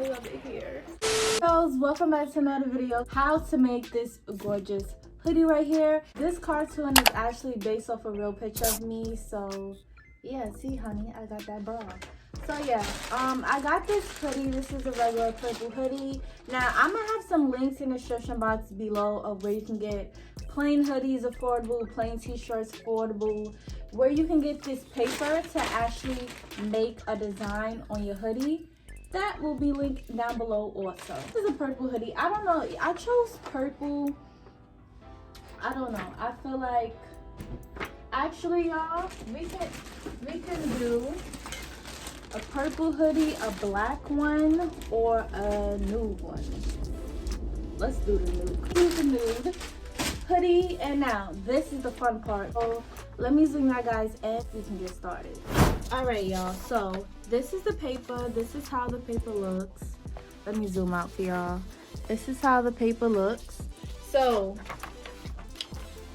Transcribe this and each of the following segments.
love it here. Girls, welcome back to another video. How to make this gorgeous hoodie right here. This cartoon is actually based off a real picture of me. So yeah, see honey, I got that bra. So yeah, I got this hoodie. This is a regular purple hoodie. Now I'm gonna have some links in the description box below of where you can get plain hoodies affordable, plain t-shirts affordable, where you can get this paper to actually make a design on your hoodie. That will be linked down below also. This is a purple hoodie. I don't know, I chose purple. I don't know, I feel like actually y'all, we can do a purple hoodie, a black one, or a nude one. Let's do the nude. Use the nude hoodie. And now this is the fun part. So let me zoom out guys and we can get started. All right y'all, so this is the paper. This is how the paper looks. Let me zoom out for y'all. This is how the paper looks. So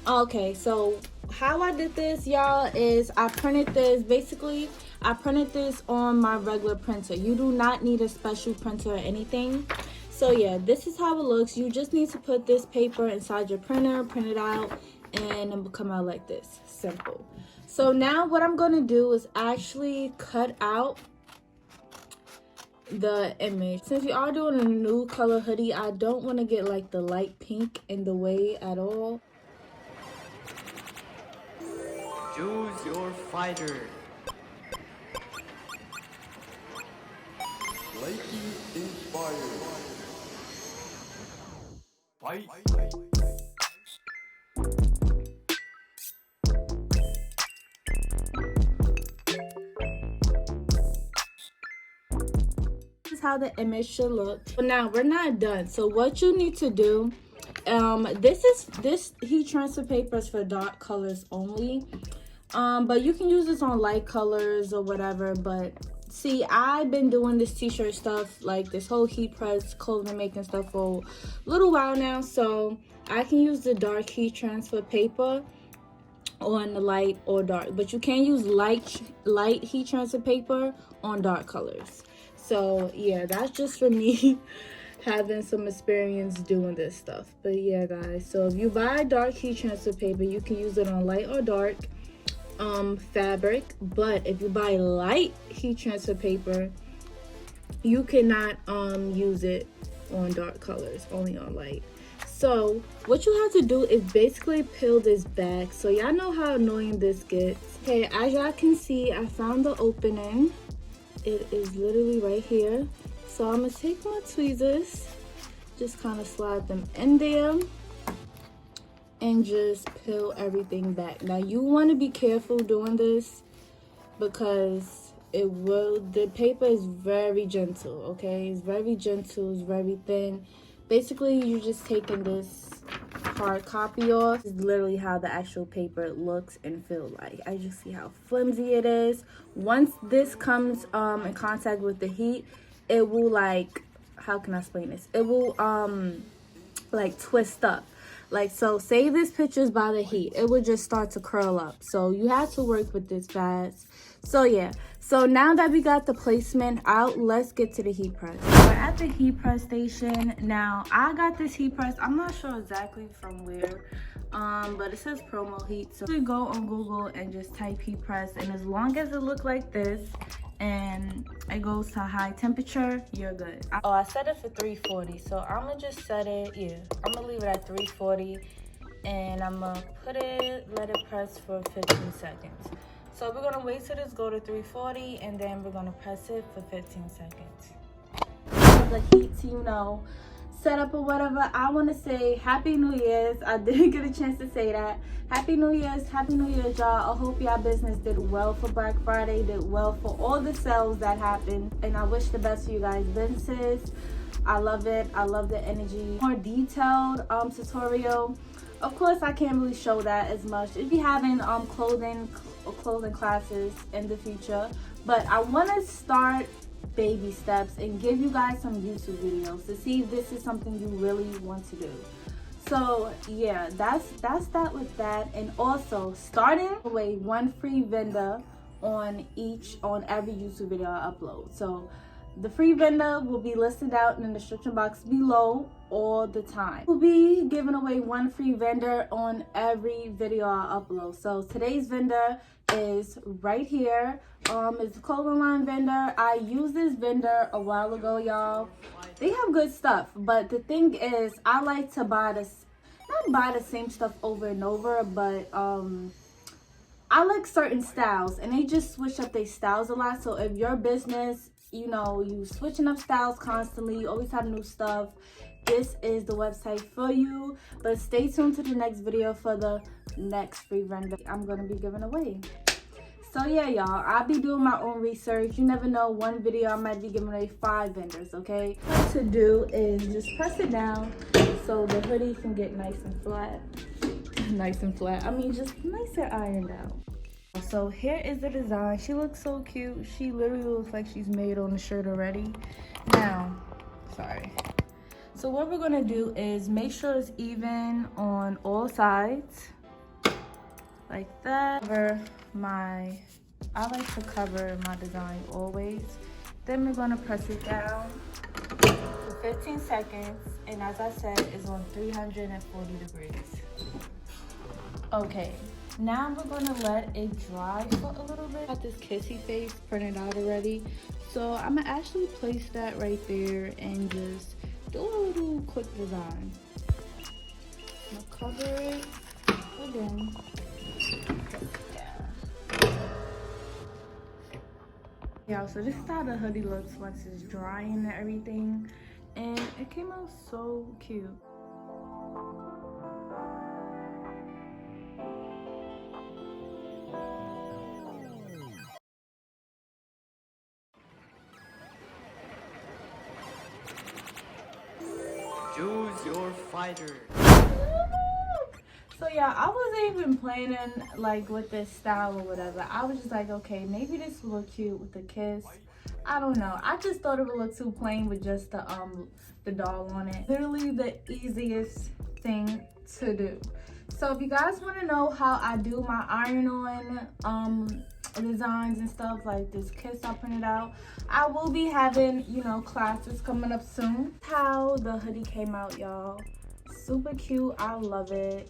okay, so how I did this y'all is I printed this. Basically I printed this on my regular printer. You do not need a special printer or anything. So yeah, this is how it looks. You just need to put this paper inside your printer, print it out, and it will come out like this. Simple. So now what I'm gonna do is actually cut out the image. Since we are doing a nude color hoodie, I don't want to get like the light pink in the way at all. Choose your fighter. Lightning inspired. Fight. This is how the image should look. But now we're not done. So what you need to do, this heat transfer paper is for dark colors only. But you can use this on light colors or whatever. But see, I've been doing this t-shirt stuff, like this whole heat press clothing making stuff for a little while now. So I can use the dark heat transfer paper on the light or dark. But you can use light heat transfer paper on dark colors. So yeah, that's just for me having some experience doing this stuff. But yeah guys, so if you buy dark heat transfer paper, you can use it on light or dark fabric. But if you buy light heat transfer paper, you cannot use it on dark colors, only on light. So what you have to do is basically peel this back. So y'all know how annoying this gets. Okay, as y'all can see, I found the opening. It is literally right here. So I'm gonna take my tweezers, just kind of slide them in there and just peel everything back. Now you want to be careful doing this because the paper is very gentle, okay? It's very gentle, it's very thin. Basically you're just taking this hard copy off. This is literally how the actual paper looks and feels like. As you see how flimsy it is. Once this comes in contact with the heat, it will like, how can I explain this? It will like twist up. Like, so say this picture's by the heat, it would just start to curl up. So you have to work with this fast. So yeah, so now that we got the placement out, let's get to the heat press. We're at the heat press station. Now I got this heat press, I'm not sure exactly from where, but it says promo heat. So you go on Google and just type heat press, and as long as it looks like this and it goes to high temperature, you're good. Oh, I set it for 340, so I'm gonna just set it, yeah, I'm gonna leave it at 340, and I'm gonna put it, let it press for 15 seconds. So we're gonna wait till this go to 340, and then we're gonna press it for 15 seconds. The heat to, you know, set up or whatever. I want to say Happy New Year's. I didn't get a chance to say that. Happy New Year's y'all. I hope y'all business did well for Black Friday, did well for all the sales that happened, and I wish the best for you guys' businesses. I love it. I love the energy. More detailed tutorial. Of course I can't really show that as much if you're having clothing classes in the future, but I want to start baby steps and give you guys some YouTube videos to see if this is something you really want to do. So yeah, that's that with that. And also starting away one free vendor on every YouTube video I upload. So The free vendor will be listed out in the description box below all the time. We'll be giving away one free vendor on every video I upload. So today's vendor is right here. It's a clothing line vendor. I used this vendor a while ago, y'all. They have good stuff, but the thing is, I like to buy this, not buy the same stuff over and over, but I like certain styles, and they just switch up their styles a lot. So if your business, you know, you switching up styles constantly, you always have new stuff, this is the website for you. But stay tuned to the next video for the next free vendor I'm gonna be giving away. So yeah, y'all, I'll be doing my own research. You never know, one video I might be giving away 5 vendors, okay? What to do is just press it down so the hoodie can get nice and flat. Nice and flat, I mean just nice and ironed out. So here is the design. She looks so cute. She literally looks like she's made on the shirt already. Now, sorry. So what we're gonna do is make sure it's even on all sides, like that. I like to cover my design always. Then we're gonna press it down for 15 seconds, and as I said, it's on 340 degrees. Okay. Now we're gonna let it dry for a little bit. I got this kissy face printed out already, so I'm gonna actually place that right there and just do a little quick design. I'm gonna cover it again. Yeah, so this is how the hoodie looks once it's drying and everything, and it came out so cute. Choose your fighter. So yeah, I wasn't even planning like with this style or whatever. I was just like, okay, maybe this will look cute with the kiss. I don't know. I just thought it would look too plain with just the doll on it. Literally the easiest thing to do. So if you guys want to know how I do my iron-on designs and stuff like this kiss I printed out, I will be having, you know, classes coming up soon. How the hoodie came out, y'all. Super cute. I love it.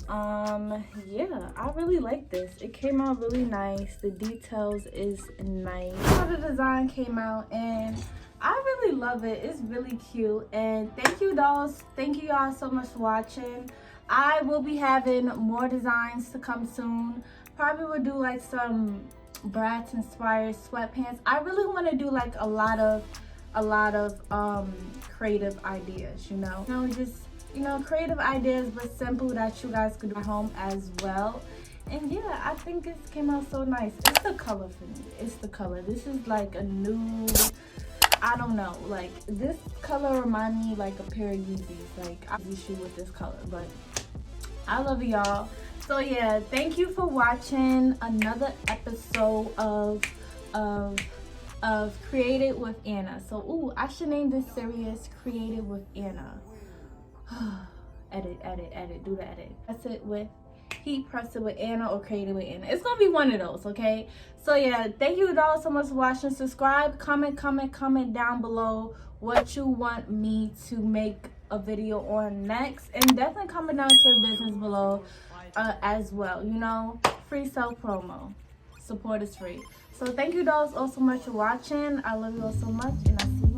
Yeah, I really like this. It came out really nice. The details is nice. How the design came out, and I really love it. It's really cute. And thank you, dolls. Thank you y'all so much for watching. I will be having more designs to come soon. Probably will do like some Bratz inspired sweatpants. I really want to do like a lot of creative ideas, you know, just, you know, creative ideas but simple that you guys could do at home as well. And yeah, I think this came out so nice. It's the color for me. It's the color. This is like a nude, I don't know, like this color remind me like a pair of Yeezys. Like I have issue with this color, but I love y'all. So yeah, thank you for watching another episode of Created with Anna. So ooh, I should name this series Created with Anna. edit, do the edit. Press it with Press It with Anna, or Created with Anna. It's gonna be one of those, okay? So yeah, thank you all so much for watching. Subscribe, comment down below what you want me to make a video on next, and definitely comment down to your business below as well. You know, free self promo, support is free. So thank you dolls all so much for watching. I love you all so much, and I'll see you